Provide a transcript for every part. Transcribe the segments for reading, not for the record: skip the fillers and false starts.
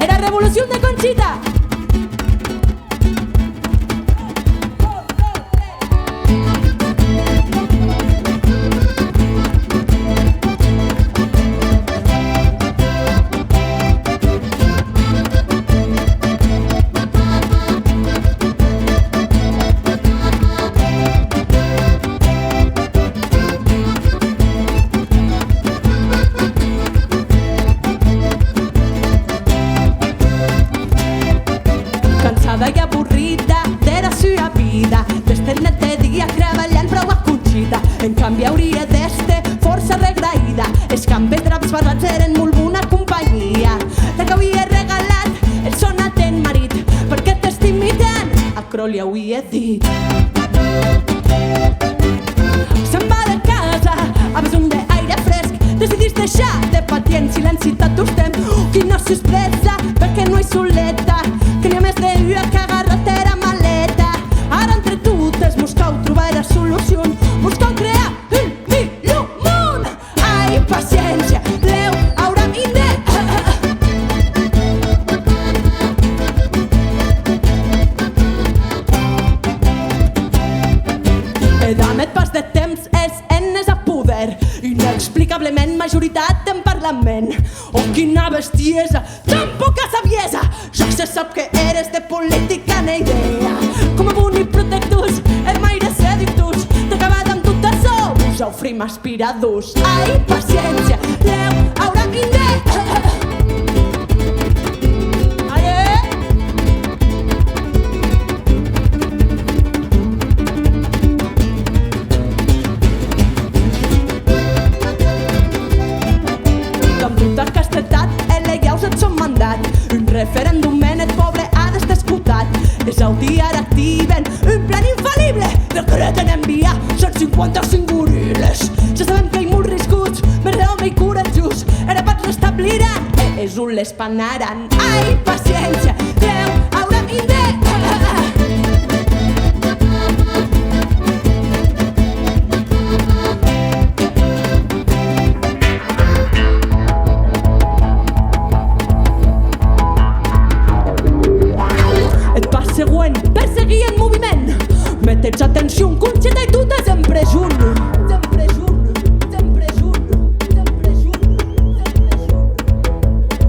era revolución de Conchita. Cansada i avorrida de la seva vida, d'este net de dia treballant prou a Conxita. En canvi hauria d'este força regraïda, els canvis draps barrats eren molt bona companyia. La que havia regalat el sonatent marit, perquè t'estimi tant, a Cro li hauria dit. Se'n va de casa a besum d'aire fresc, decidís deixar de patir en silenci tot el temps. Quina sorpresa, perquè no hi soleta, que n'hi ha més d'una que agarratera maleta. Ara entre totes buscau trobar la solució, buscau crear un millor món. Ai, paciència, Déu haurà vindre. Edamet pas de temps és enes a poder, inexplicablement majoritat en Parlament. Oh, quina bestiesa, tan poca saviesa, ja se sap que eres de política ni idea. Com a bonic protectors, hermaires seductors, t'acabat amb tot això, us ofrim aspiradors. Ai, paciència, Déu haurà vindre. Un referèndum en el poble ha d'estar escoltat. Els audiar activen un plan infal·lible, decreten enviar 155 goril·les. Ja sabem que hi ha molts riscuts, més d'home i coratjos, ara pas l'establiran, és un l'espanaran. Ai, paciència, Déu haurà vindre. Següent, perseguir el moviment. Mete'ls atenció, Conxita i tu sempre junt. Sempre junt, sempre junt, sempre junt.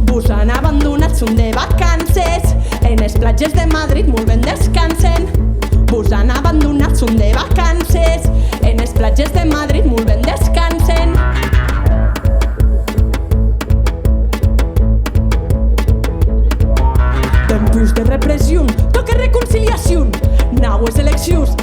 Vos han abandonat, són de vacances, en les platges de Madrid molt ben descansen. Vos han abandonat, són de vacances, en les platges de Madrid molt ben descansen. Tempos de repressió, toca reconciliació, naues eleccions,